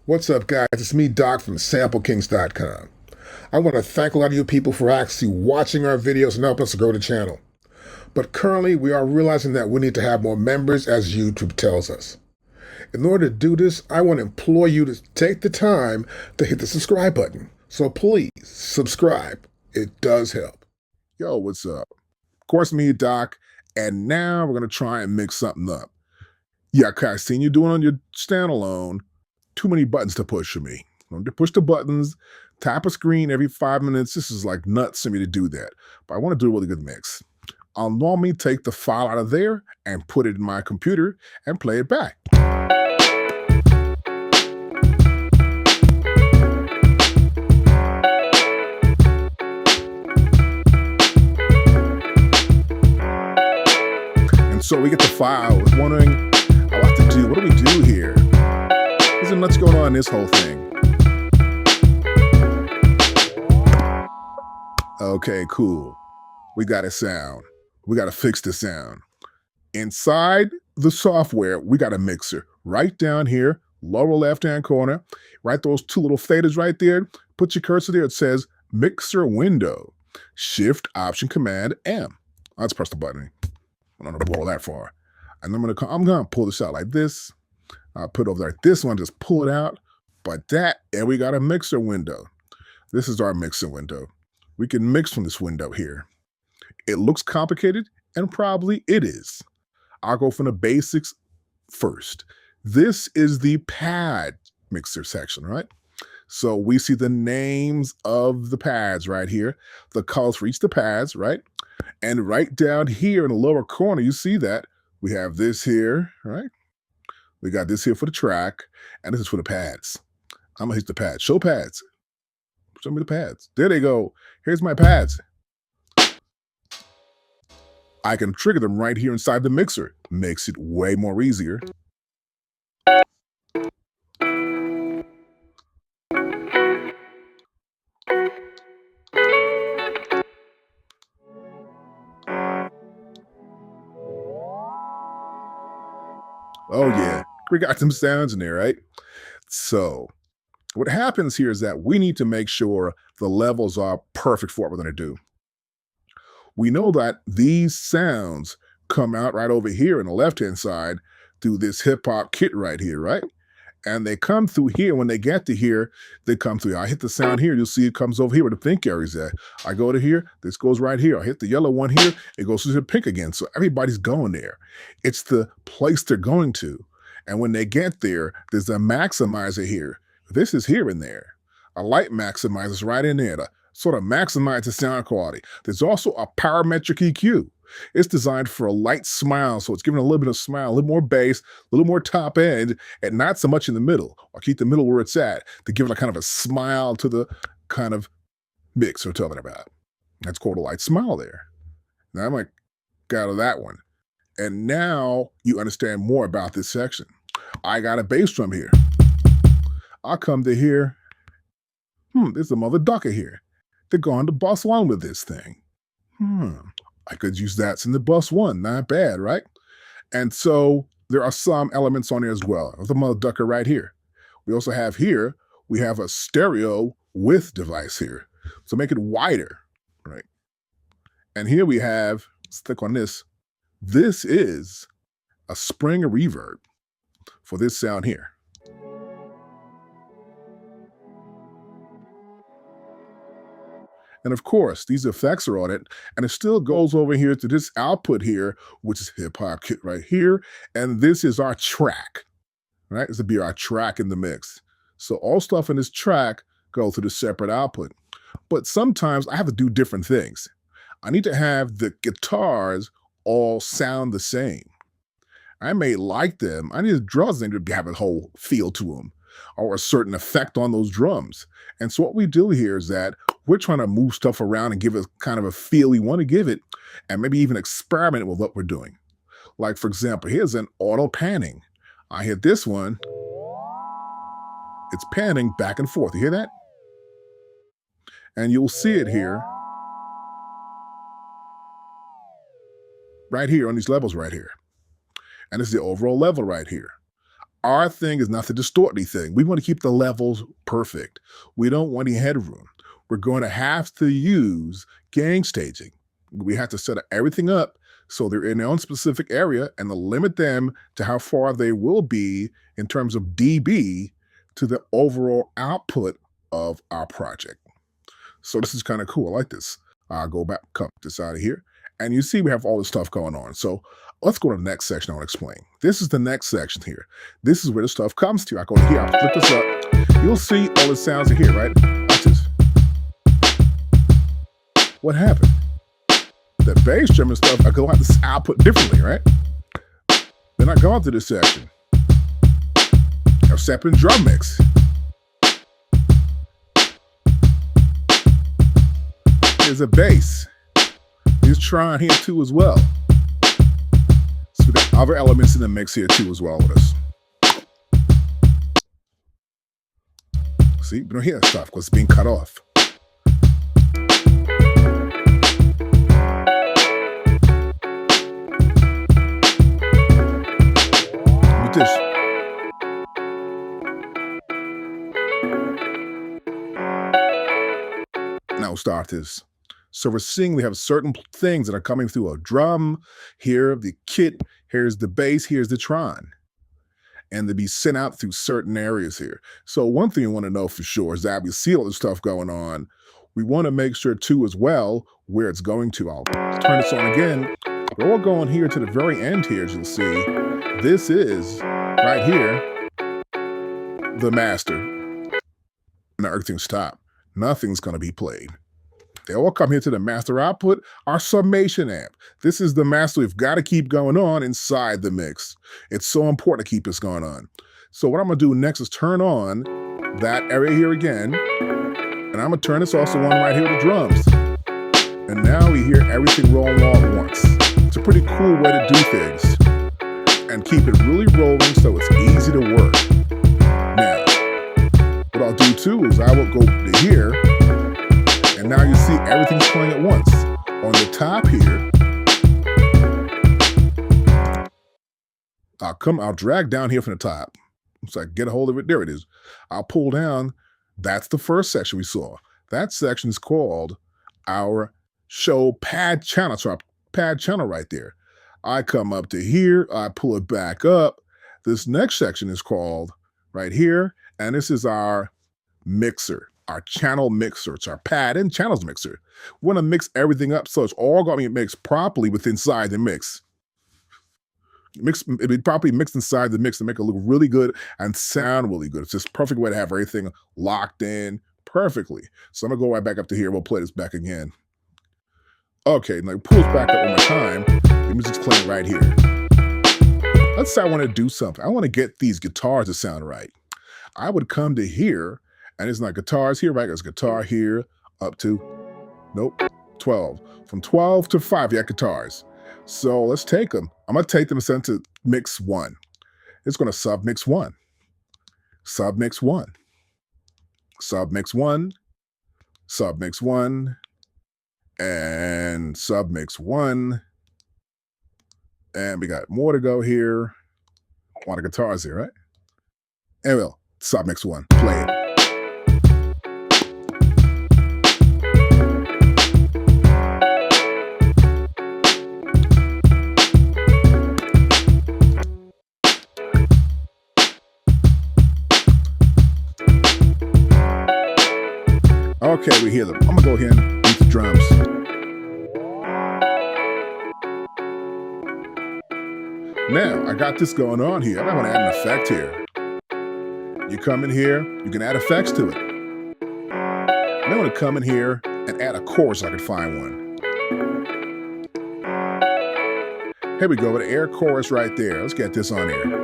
What's up, guys? It's me, Doc, from SampleKings.com. I want to thank a lot of you people for actually watching our videos and helping us to grow the channel. But currently, we are realizing that we need to have more members, as YouTube tells us. In order to do this, I want to implore you to take the time to hit the subscribe button. So please, subscribe. It does help. Yo, what's up? Of course, me, Doc, and now we're going to try and mix something up. Yeah, I've seen you doing on your standalone. Too many buttons to push for me. To push the buttons, tap a screen every 5 minutes. This is like nuts for me to do that. But I want to do a really good mix. I'll normally take the file out of there and put it in my computer and play it back. And so we get the file. I was wondering what do we do here? There's nuts going on in this whole thing. Okay, cool. We got a sound. We got to fix the sound. Inside the software, we got a mixer. Right down here, lower left-hand corner, right those two little faders right there. Put your cursor there. It says mixer window. Shift, Option, Command, M. Let's press the button. I don't know to blow that far. And I'm gonna pull this out like this. I'll put it over there. This one, just pull it out. But and we got a mixer window. This is our mixer window. We can mix from this window here. It looks complicated, and probably it is. I'll go from the basics first. This is the pad mixer section, right? So we see the names of the pads right here, the colors for each of the pads, right? And right down here in the lower corner, you see that we have this here, right? We got this here for the track, and this is for the pads. I'm gonna hit the pads. Show pads. Show me the pads. There they go. Here's my pads. I can trigger them right here inside the mixer. Makes it way more easier. Oh yeah, we got some sounds in there, right? So what happens here is that we need to make sure the levels are perfect for what we're going to do. We know that these sounds come out right over here on the left-hand side through this hip-hop kit right here, right? And they come through here. When they get to here, they come through. I hit the sound here. You'll see it comes over here where the pink area is at. I go to here. This goes right here. I hit the yellow one here. It goes to the pink again. So everybody's going there. It's the place they're going to. And when they get there, there's a maximizer here. This is here and there. A light maximizer is right in there to sort of maximize the sound quality. There's also a parametric EQ. It's designed for a light smile, so it's giving a little bit of smile, a little more bass, a little more top end, and not so much in the middle. I'll keep the middle where it's at to give it a kind of a smile to the kind of mix we're talking about. That's called a light smile there. Now I'm like, got out of that one. And now you understand more about this section. I got a bass drum here. I'll come to here. There's a mother ducker here. They're going to bus one with this thing. I could use that in the bus one. Not bad, right? And so there are some elements on there as well. There's a mother ducker right here. We also have here, we have a stereo with device here. So make it wider, right? And here we have, let's click on this. This is a spring reverb for this sound here. And of course, these effects are on it, and it still goes over here to this output here, which is hip-hop kit right here, and this is our track, right? This would be our track in the mix. So all stuff in this track goes to the separate output. But sometimes I have to do different things. I need to have the guitars all sound the same. I may like them. I need the drums to have a whole feel to them, or a certain effect on those drums. And so what we do here is that we're trying to move stuff around and give it kind of a feel we want to give it, and maybe even experiment with what we're doing. Like, for example, here's an auto panning. I hit this one. It's panning back and forth. You hear that? And you'll see it here. Right here on these levels right here. And this is the overall level right here. Our thing is not to distort anything. We want to keep the levels perfect. We don't want any headroom. We're going to have to use gain staging. We have to set everything up so they're in their own specific area and to limit them to how far they will be in terms of dB to the overall output of our project. So this is kind of cool. I like this. I'll go back, cut this out of here. And you see we have all this stuff going on. So let's go to the next section I want to explain. This is the next section here. This is where the stuff comes to. I go here, I'll flip this up. You'll see all the sounds are here, right? Watch this. What happened? The bass drum and stuff, I go out this output differently, right? Then I go into this section. A separate drum mix. There's a bass. He's trying here too as well. So we got other elements in the mix here too as well with us. See, we don't hear that stuff because it's being cut off. Look at this. Now we'll start this. So we're seeing we have certain things that are coming through a drum, here the kit, here's the bass, here's the tron. And to be sent out through certain areas here. So one thing you want to know for sure is that we see all this stuff going on. We want to make sure too as well where it's going to. I'll turn this on again. We're all going here to the very end here, as you'll see. This is right here, the master. Now everything's stopped. Nothing's going to be played. They all come here to the master output, our summation amp. This is the master we've got to keep going on inside the mix. It's so important to keep this going on. So what I'm going to do next is turn on that area here again. And I'm going to turn this also on right here with the drums. And now we hear everything rolling all at once. It's a pretty cool way to do things. And keep it really rolling so it's easy to work. Now, what I'll do too is I will go to here. And now you see everything's playing at once. On the top here, I'll drag down here from the top. So I get a hold of it. There it is. I'll pull down. That's the first section we saw. That section is called our show pad channel. So our pad channel right there. I come up to here. I pull it back up. This next section is called right here. And this is our mixer. Our channel mixer. It's our pad and channels mixer. We want to mix everything up so it's all going to be mixed properly with inside the mix. It'll be properly mixed inside the mix to make it look really good and sound really good. It's just a perfect way to have everything locked in perfectly. So I'm going to go right back up to here. We'll play this back again. Okay, now pull it back up one more time. The music's playing right here. Let's say I want to do something. I want to get these guitars to sound right. I would come to here. And it's not guitars here, right? There's guitar here up to, 12. From 12 to 5, you got guitars. So let's take them. I'm going to take them and send to mix 1. It's going to submix 1. Submix 1. Submix 1. Submix 1. And submix 1. And we got more to go here. A lot of guitars here, right? And we'll submix 1. Play it. Okay, we hear them. I'm gonna go ahead and beat the drums. Now, I got this going on here. I want to add an effect here. You come in here, you can add effects to it. I'm gonna come in here and add a chorus. I can find one. Here we go, with an air chorus right there. Let's get this on here.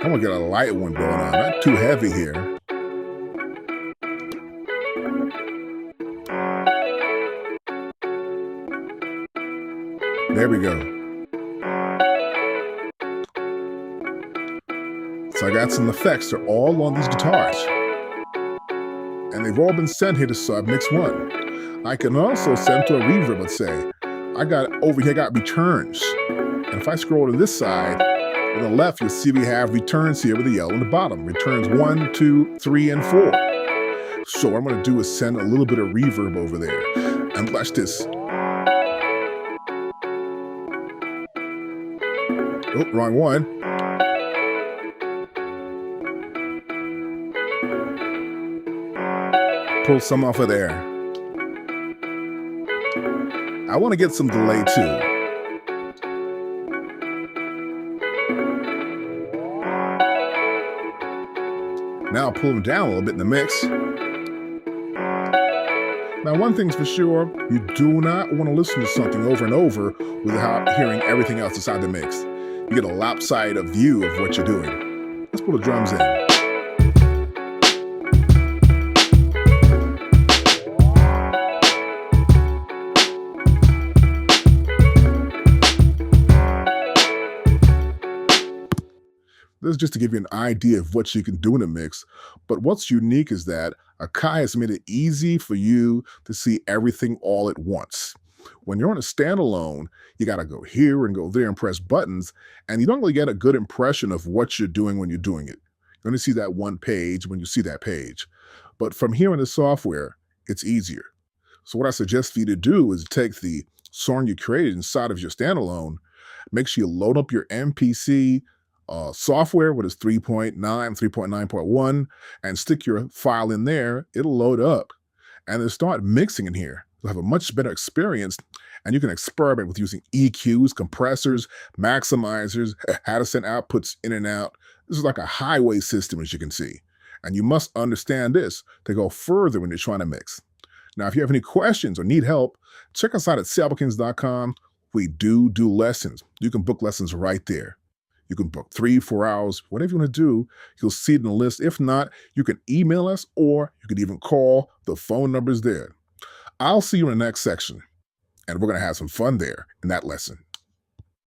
I'm gonna get a light one going on, not too heavy here. There we go. So I got some effects. They're all on these guitars. And they've all been sent here to submix 1. I can also send to a reverb, let's say. I got over here, I got returns. And if I scroll to this side, on the left, you'll see we have returns here with the yellow on the bottom. Returns 1, 2, 3, and 4. So what I'm going to do is send a little bit of reverb over there. And watch this. Oh, wrong one. Pull some off of there. I want to get some delay too. Now I'll pull them down a little bit in the mix. Now, one thing's for sure, you do not want to listen to something over and over without hearing everything else inside the mix. You get a lopsided view of what you're doing. Let's pull the drums in. This is just to give you an idea of what you can do in a mix. But what's unique is that Akai has made it easy for you to see everything all at once. When you're on a standalone, you got to go here and go there and press buttons, and you don't really get a good impression of what you're doing when you're doing it. You only see that one page when you see that page. But from here in the software, it's easier. So what I suggest for you to do is take the song you created inside of your standalone, make sure you load up your Mpc software, what is 3.9, 3.9.1, and stick your file in there. It'll load up and then start mixing in here. You'll have a much better experience, and you can experiment with using EQs, compressors, maximizers, how to send outputs in and out. This is like a highway system, as you can see. And you must understand this to go further when you're trying to mix. Now, if you have any questions or need help, check us out at SampleKings.com. We do lessons. You can book lessons right there. You can book 3-4 hours, whatever you want to do. You'll see it in the list. If not, you can email us, or you can even call. The phone number is there. I'll see you in the next section, and we're going to have some fun there in that lesson.